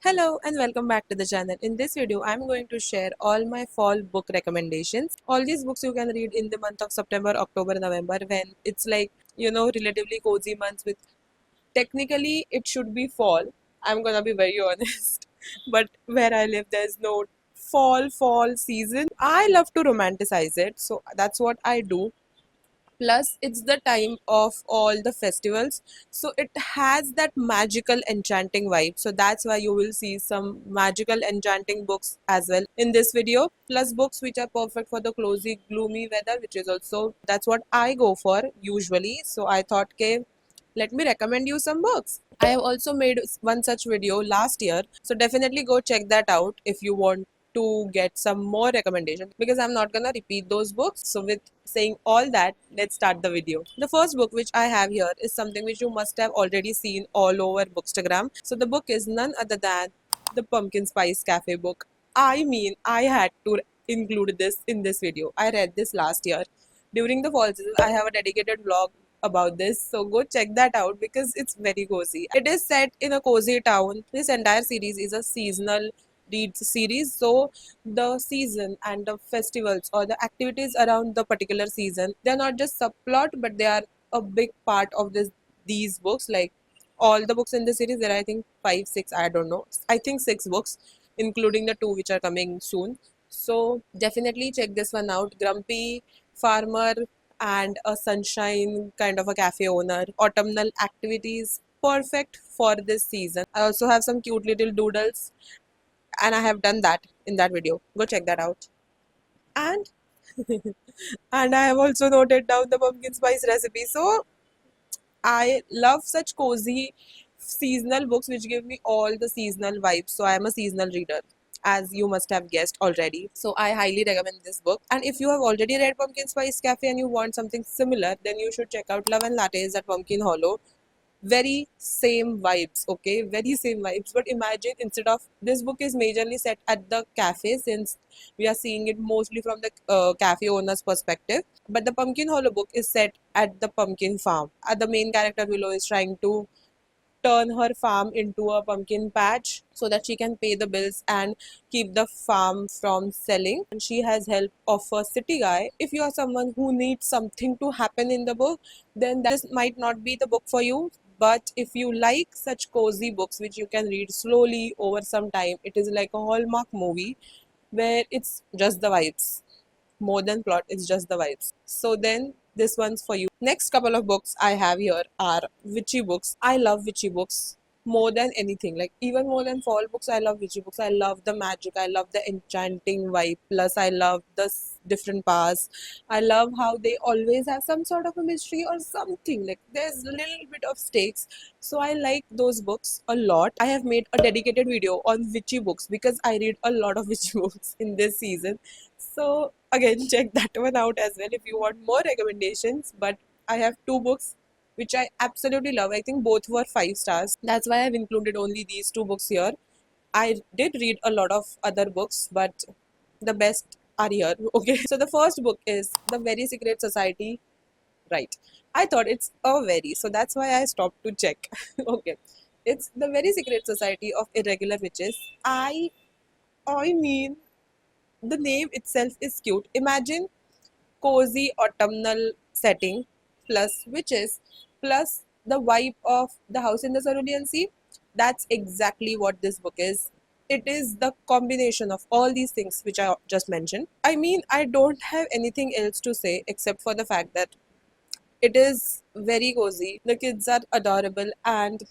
Hello and welcome back to the channel. In this video, I'm going to share all my fall book recommendations. All these books you can read in the month of September, October, November when it's like, relatively cozy months with technically it should be fall. I'm gonna be very honest. But where I live, there's no fall season. I love to romanticize it, so that's what I do. Plus it's the time of all the festivals, so it has that magical enchanting vibe, so that's why you will see some magical enchanting books as well in this video, plus books which are perfect for the cozy gloomy weather, which is also that's what I go for usually. So I thought, okay, let me recommend you some books. I have also made one such video last year, so definitely go check that out if you want to get some more recommendations, because I'm not gonna repeat those books. So with saying all that, let's start the video. The first book which I have here is something which you must have already seen all over Bookstagram. So the book is none other than the Pumpkin Spice Cafe book. I mean, I had to include this in this video. I read this last year during the fall season. I have a dedicated vlog about this, so go check that out because it's very cozy. It is set in a cozy town. This entire series is a seasonal read series, so the season and the festivals or the activities around the particular season, they're not just subplot, but they are a big part of these books. Like all the books in the series, there are I think 5 6, I don't know, I think 6 books, including the two which are coming soon. So definitely check this one out. Grumpy farmer and a sunshine kind of a cafe owner, autumnal activities, perfect for this season. I also have some cute little doodles, and I have done that in that video. Go check that out. And and I have also noted down the pumpkin spice recipe. So I love such cozy seasonal books which give me all the seasonal vibes. So I am a seasonal reader, as you must have guessed already. So I highly recommend this book. And if you have already read Pumpkin Spice Cafe and you want something similar, then you should check out Love and Lattes at Pumpkin Hollow. Very same vibes, okay, very same vibes. But imagine, instead of this book is majorly set at the cafe, since we are seeing it mostly from the cafe owner's perspective, but the Pumpkin Hollow book is set at the pumpkin farm. The main character Willow is trying to turn her farm into a pumpkin patch so that she can pay the bills and keep the farm from selling. And she has help of a city guy. If you are someone who needs something to happen in the book, then this might not be the book for you. But if you like such cozy books which you can read slowly over some time, it is like a Hallmark movie where it's just the vibes, more than plot, it's just the vibes. So then this one's for you. Next couple of books I have here are witchy books. I love witchy books more than anything, like even more than fall books. I love witchy books. I love the magic, I love the enchanting vibe, plus I love the different powers. I love how they always have some sort of a mystery or something, like there's a little bit of stakes. So I like those books a lot. I have made a dedicated video on witchy books because I read a lot of witchy books in this season. So again, check that one out as well if you want more recommendations. But I have two books which I absolutely love. I think both were 5 stars. That's why I've included only these two books here. I did read a lot of other books, but the best are here. Okay. So the first book is The Very Secret Society. Right. I thought it's a very, so that's why I stopped to check. Okay. It's The Very Secret Society of Irregular Witches. I mean, the name itself is cute. Imagine cozy autumnal setting plus witches plus the vibe of the house in the Cerulean Sea. That's exactly what this book is. It is the combination of all these things which I just mentioned. I mean, I don't have anything else to say except for the fact that it is very cozy. The kids are adorable, and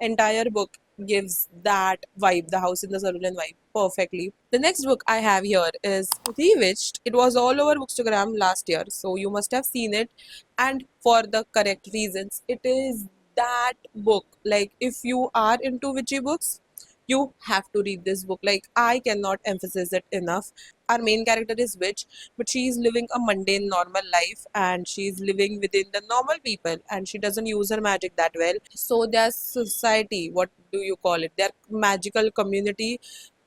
entire book gives that vibe, the house in the cerulean vibe, perfectly. The next book I have here is Bewitched. It was all over Bookstagram last year, so you must have seen it, and for the correct reasons. It is that book. Like, if you are into witchy books, you have to read this book. Like, I cannot emphasize it enough. Our main character is witch, but she is living a mundane normal life, and she's living within the normal people, and she doesn't use her magic that well. So their society, what do you call it, their magical community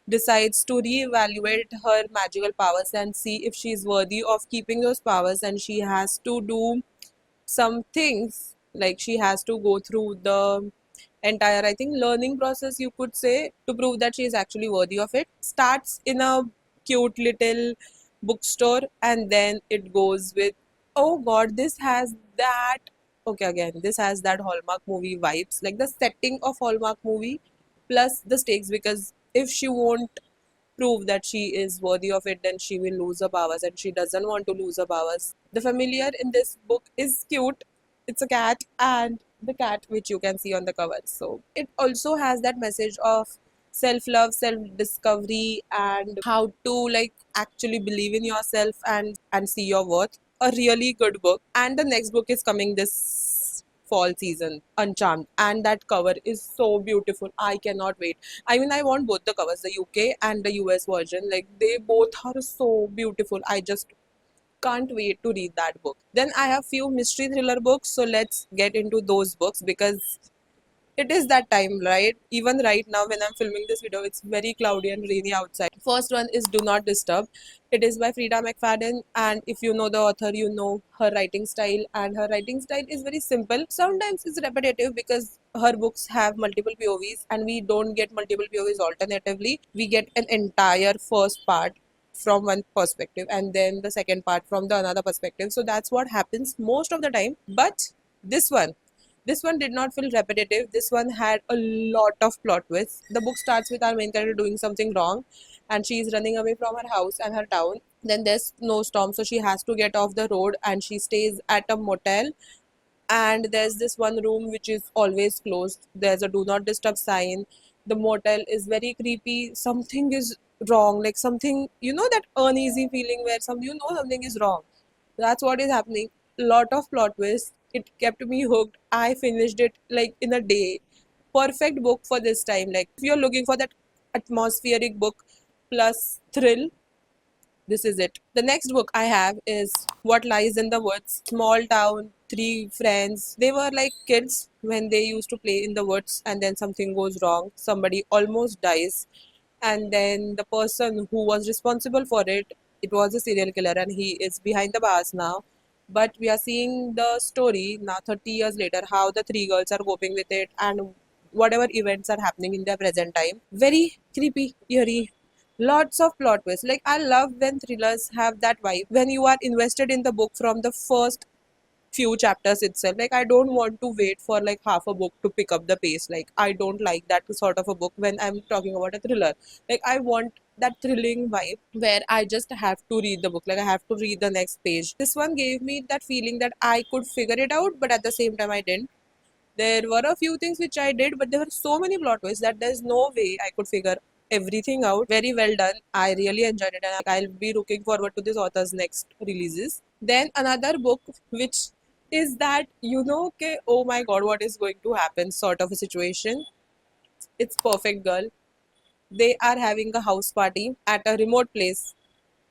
decides to reevaluate her magical powers and see if she's worthy of keeping those powers, and she has to do some things, like she has to go through the entire, I think, learning process, you could say, to prove that she is actually worthy of it, starts in a cute little bookstore, and then it goes with, oh god, this has that. Okay, again, this has that Hallmark movie vibes, like the setting of Hallmark movie plus the stakes, because if she won't prove that she is worthy of it, then she will lose her powers, and she doesn't want to lose her powers. The familiar in this book is cute. It's a cat, and the cat which you can see on the cover. So it also has that message of self-love, self-discovery, and how to like actually believe in yourself and see your worth. A really good book. And the next book is coming this fall season, Uncharmed, and that cover is so beautiful. I cannot wait. I mean, I want both the covers, the UK and the US version. Like, they both are so beautiful. I just can't wait to read that book. Then I have few mystery thriller books, so let's get into those books because it is that time, right? Even right now, when I'm filming this video, it's very cloudy and rainy outside. First one is Do Not Disturb. It is by Frida McFadden, and if you know the author, you know her writing style, and her writing style is very simple. Sometimes it's repetitive because her books have multiple POVs, and we don't get multiple POVs alternatively. We get an entire first part from one perspective and then the second part from the another perspective. So that's what happens most of the time. But this one this one did not feel repetitive. This one had a lot of plot twists. The book starts with our main character doing something wrong, and she is running away from her house and her town. Then there's snowstorm, so she has to get off the road, and she stays at a motel. And there's this one room which is always closed. There's a do not disturb sign. The motel is very creepy. Something is wrong, like something, that uneasy feeling where something is wrong. That's what is happening. Lot of plot twists. It kept me hooked. I finished it like in a day. Perfect book for this time. Like, if you're looking for that atmospheric book plus thrill, this is it. The next book I have is What Lies in the Woods. Small town, three friends. They were like kids when they used to play in the woods, and then something goes wrong. Somebody almost dies, and then the person who was responsible for it, it was a serial killer, and he is behind the bars now. But we are seeing the story now 30 years later, how the three girls are coping with it, and whatever events are happening in their present time. Very creepy, eerie, lots of plot twists. Like, I love when thrillers have that vibe, when you are invested in the book from the first few chapters itself. Like, I don't want to wait for like half a book to pick up the pace. Like, I don't like that sort of a book when I'm talking about a thriller. Like, I want that thrilling vibe where I just have to read the book, like I have to read the next page. This one gave me that feeling that I could figure it out, but at the same time I didn't. There were a few things which I did, but there were so many plot twists that there's no way I could figure everything out. Very well done. I really enjoyed it, and I'll be looking forward to this author's next releases. Then another book which is that, okay, oh my god, what is going to happen sort of a situation. It's Perfect Girl. They are having a house party at a remote place,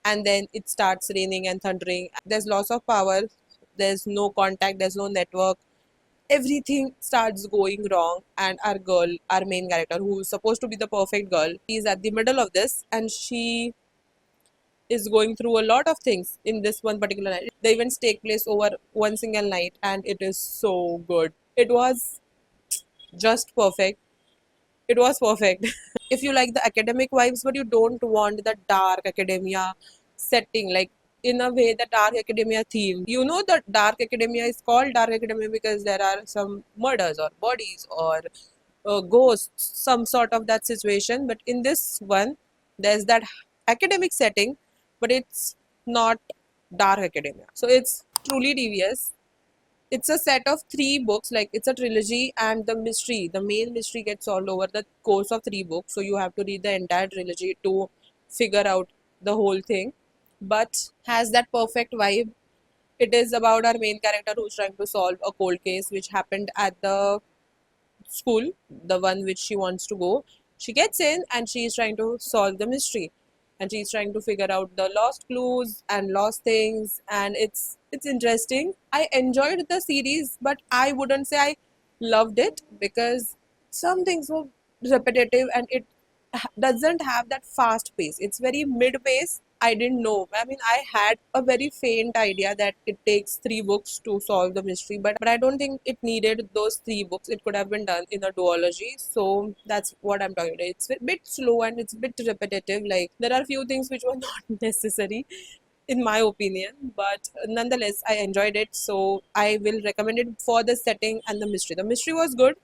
and then it starts raining and thundering. There's loss of power, there's no contact, there's no network. Everything starts going wrong, and our girl, our main character, who's supposed to be the perfect girl, is at the middle of this, and she is going through a lot of things in this one particular night. The events take place over one single night, and it is so good. It was just perfect. It was perfect. If you like the academic vibes, but you don't want the dark academia setting, like in a way the dark academia theme. The dark academia is called dark academia because there are some murders or bodies or ghosts, some sort of that situation. But in this one, there's that academic setting, but it's not dark academia. So it's truly devious. It's a set of three books, like it's a trilogy, and the main mystery gets solved over the course of three books. So you have to read the entire trilogy to figure out the whole thing. But has that perfect vibe. It is about our main character who's trying to solve a cold case which happened at the school, the one which she wants to go. She gets in and she is trying to solve the mystery, and she's trying to figure out the lost clues and lost things, and it's interesting. I enjoyed the series, but I wouldn't say I loved it because some things were repetitive, and it doesn't have that fast pace. It's very mid pace, I didn't know. I mean, I had a very faint idea that it takes three books to solve the mystery, but I don't think it needed those three books. It could have been done in a duology. So that's what I'm talking about. It's a bit slow and it's a bit repetitive. Like, there are few things which were not necessary, in my opinion, but nonetheless, I enjoyed it. So I will recommend it for the setting and the mystery. The mystery was good,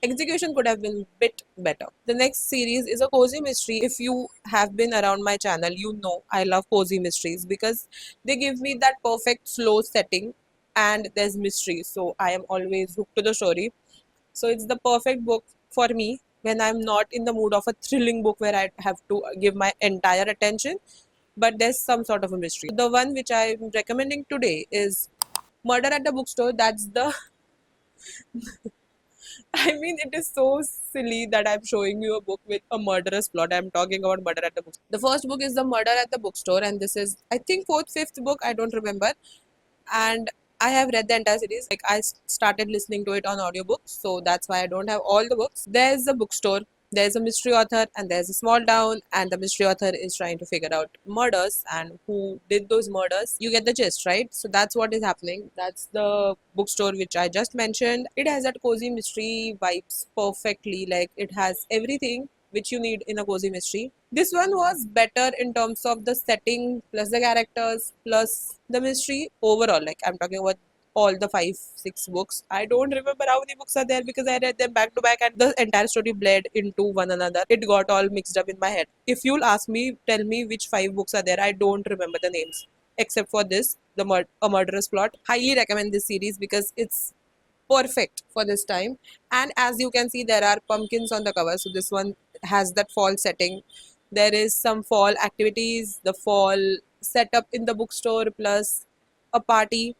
execution could have been bit better. The next series is a cozy mystery. If you have been around my channel, you know I love cozy mysteries because they give me that perfect slow setting and there's mystery. So I am always hooked to the story. So it's the perfect book for me when I'm not in the mood of a thrilling book where I have to give my entire attention, but there's some sort of a mystery. The one which I'm recommending today is Murder at the Bookstore. That's the I mean, it is so silly that I'm showing you a book with a murderous plot. I'm talking about Murder at the Bookstore. The first book is The Murder at the Bookstore, and this is, I think, fourth, fifth book. I don't remember. And I have read the entire series. Like, I started listening to it on audiobooks, so that's why I don't have all the books. There's a bookstore, there's a mystery author, and there's a small town, and the mystery author is trying to figure out murders and who did those murders. You get the gist, right? So that's what is happening. That's the bookstore which I just mentioned. It has that cozy mystery vibes perfectly. Like, it has everything which you need in a cozy mystery. This one was better in terms of the setting plus the characters plus the mystery overall. Like, I'm talking about all the five, six books. I don't remember how many books are there because I read them back to back and the entire story bled into one another. It got all mixed up in my head. If you'll ask me, tell me which five books are there, I don't remember the names except for this, A Murderous Plot. Highly recommend this series because it's perfect for this time. And as you can see, there are pumpkins on the cover. So this one has that fall setting. There is some fall activities, the fall setup in the bookstore plus a party.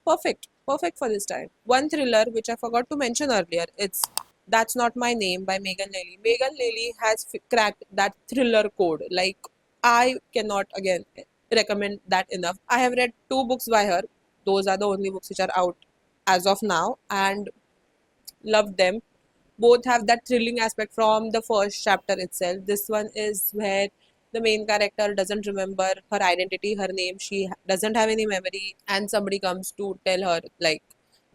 Perfect for this time. One thriller which I forgot to mention earlier, it's That's Not My Name by Megan Lely. Megan Lely has cracked that thriller code. Like, I cannot again recommend that enough. I have read two books by her. Those are the only books which are out as of now, and loved them. Both have that thrilling aspect from the first chapter itself. This one is where the main character doesn't remember her identity, her name. She doesn't have any memory, and somebody comes to tell her like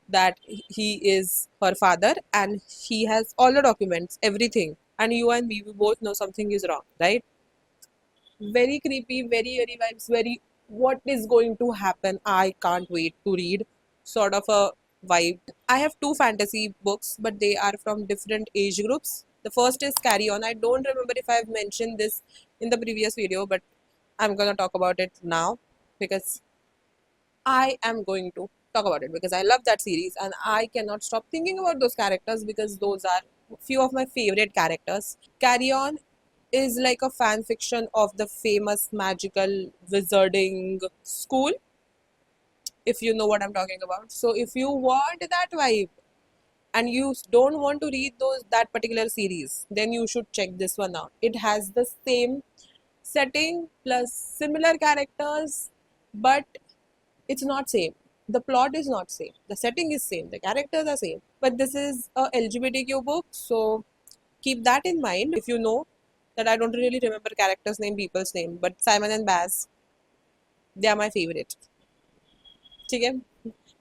that he is her father and he has all the documents, everything. And you and me, we both know something is wrong, right? Very creepy, very vibes, very what is going to happen? I can't wait to read sort of a vibe. I have two fantasy books, but they are from different age groups. The first is Carry On. I don't remember if I've mentioned this in the previous video, but I'm gonna talk about it now because I am going to talk about it because I love that series and I cannot stop thinking about those characters because those are few of my favorite characters. Carry On is like a fan fiction of the famous magical wizarding school, if you know what I'm talking about. So if you want that vibe and you don't want to read those that particular series, then you should check this one out. It has the same setting plus similar characters, but it's not same. The plot is not same. The setting is same. The characters are same. But this is a LGBTQ book, so keep that in mind. If you know that I don't really remember characters' name, people's name, but Simon and Baz, they are my favorite. Okay?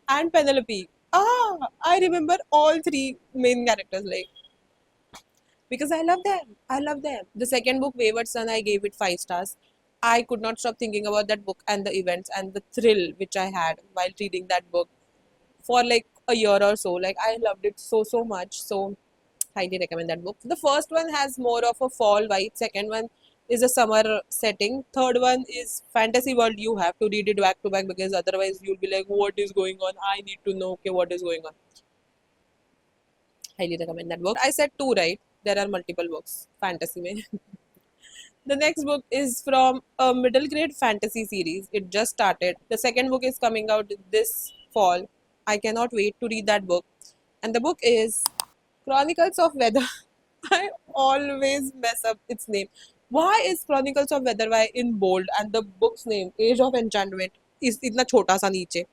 And Penelope. I remember all three main characters like because I love them. I love them. The second book, Wayward Son, I gave it 5 stars. I could not stop thinking about that book and the events and the thrill which I had while reading that book for like a year or so. Like, I loved it so much. So highly recommend that book. The first one has more of a fall vibe. Second one is a summer setting. Third one is fantasy world. You have to read it back to back because otherwise you'll be like, what is going on? I need to know, okay, what is going on. Highly recommend that book. I said two, right? There are multiple books. Fantasy mein. The next book is from a middle grade fantasy series. It just started. The second book is coming out this fall. I cannot wait to read that book. And the book is Chronicles of Weather. I always mess up its name. Why is Chronicles of Weatherby in bold and the book's name, Age of Enchantment, is itna chota sa niche?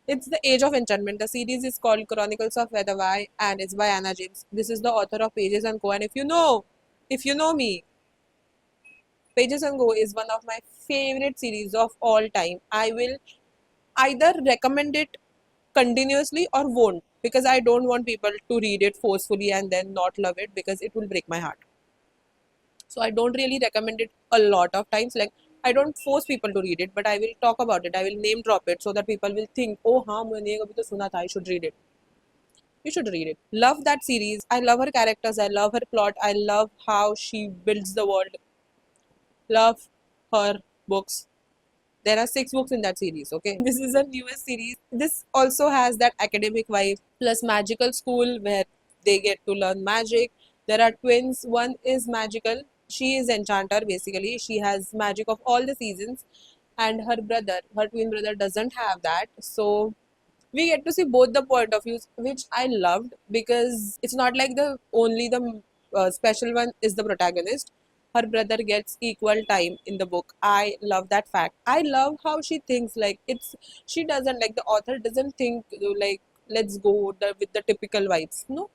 It's the Age of Enchantment. The series is called Chronicles of Weatherby and it's by Anna James. This is the author of Pages and Co. And if you know me, Pages on Go is one of my favorite series of all time. I will either recommend it continuously or won't, because I don't want people to read it forcefully and then not love it, because it will break my heart. So I don't really recommend it a lot of times. Like, I don't force people to read it, but I will talk about it. I will name drop it so that people will think, oh हाँ मैंने ये कभी तो सुना था, I should read it. You should read it. Love that series. I love her characters. I love her plot. I love how she builds the world. Love her books. There are 6 books in that series, okay? This is a newest series. This also has that academic vibe, plus magical school where they get to learn magic. There are twins. One is magical. She is enchanter basically. She has magic of all the seasons. And her brother, her twin brother, doesn't have that. So we get to see both the point of views, which I loved, because it's not like the special one is the protagonist. Her brother gets equal time in the book. I love that fact. I love how she thinks. Like, she doesn't, like, the author doesn't think like, let's go with the typical vibes. No,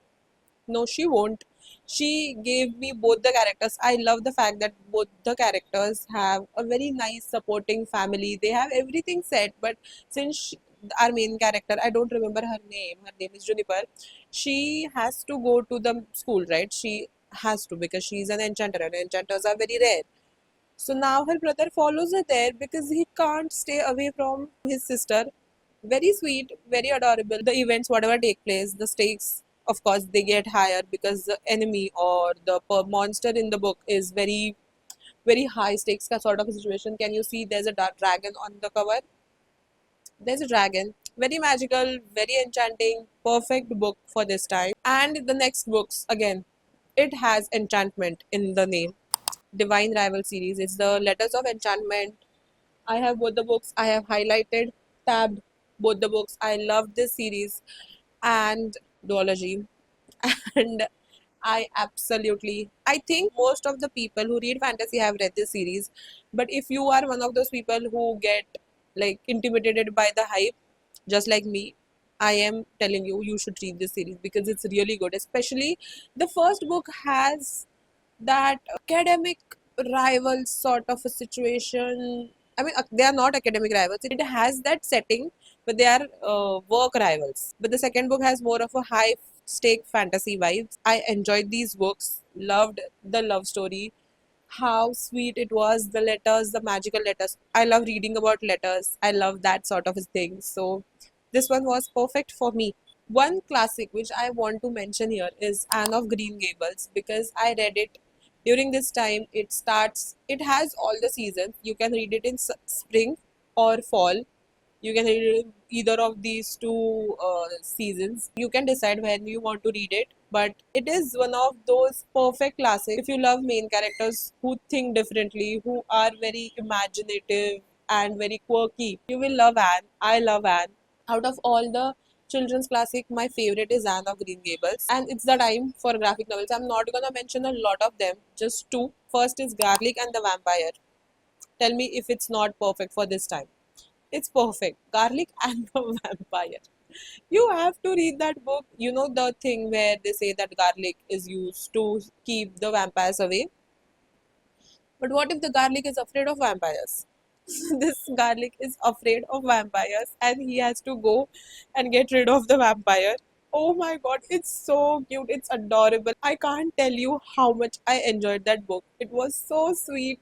no, she won't. She gave me both the characters. I love the fact that both the characters have a very nice supporting family. They have everything set, but since our main character, I don't remember her name. Her name is Juniper. She has to go to the school, right? She has to, because she's an enchanter, and enchanters are very rare. So now her brother follows her there because he can't stay away from his sister. Very sweet, very adorable. The events, whatever take place, the stakes, of course, they get higher because the enemy or the monster in the book is very, very high stakes sort of a situation. Can you see there's a dark dragon on the cover? There's a dragon. Very magical, very enchanting, perfect book for this time. And the next books, again, it has enchantment in the name. Divine Rival series. It's the Letters of Enchantment. I have both the books. I have highlighted, tabbed both the books. I love this series and duology. And I think most of the people who read fantasy have read this series. But if you are one of those people who get like intimidated by the hype, just like me, I am telling you, you should read this series because it's really good. Especially the first book has that academic rival sort of a situation. I mean, they are not academic rivals. It has that setting, but they are work rivals. But the second book has more of a high stake fantasy vibes. I enjoyed these books, loved the love story, how sweet it was, the letters, the magical letters. I love reading about letters. I love that sort of a thing. So this one was perfect for me. One classic which I want to mention here is Anne of Green Gables, because I read it during this time. It has all the seasons. You can read it in spring or fall. You can read it in either of these two seasons. You can decide when you want to read it, but it is one of those perfect classics. If you love main characters who think differently, who are very imaginative and very quirky, you will love Anne. I love Anne. Out of all the children's classic, my favorite is Anne of Green Gables. And it's the time for graphic novels. I'm not gonna mention a lot of them, just two. First is Garlic and the Vampire. Tell me if it's not perfect for this time. It's perfect. Garlic and the Vampire. You have to read that book. You know the thing where they say that garlic is used to keep the vampires away? But what if the garlic is afraid of vampires? This garlic is afraid of vampires and he has to go and get rid of the vampire. Oh my god, it's so cute, it's adorable. I can't tell you how much I enjoyed that book. It was so sweet.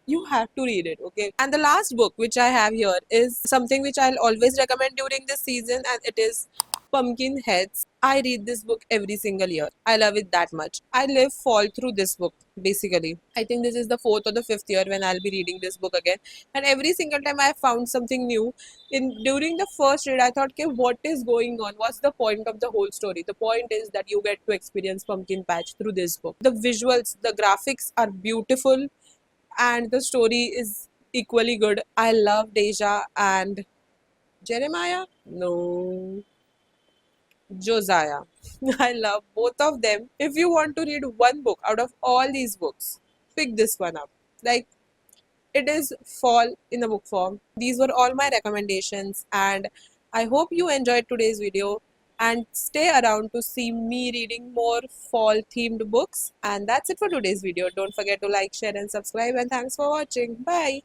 You have to read it, okay? And the last book which I have here is something which I'll always recommend during this season, and it is Pumpkin Heads. I read this book every single year. I love it that much. I live fall through this book basically. I think this is the fourth or the fifth year when I'll be reading this book again, and every single time I found something new. In during the first read, I thought, okay, what is going on? What's the point of the whole story? The point is that you get to experience pumpkin patch through this book. The visuals, the graphics are beautiful, and the story is equally good. I love Deja and Jeremiah. No, Josiah. I love both of them. If you want to read one book out of all these books, pick this one up. Like, it is fall in a book form. These were all my recommendations, and I hope you enjoyed today's video. and stay around to see me reading more fall themed books. And that's it for today's video. Don't forget to like, share, and subscribe. And thanks for watching. Bye.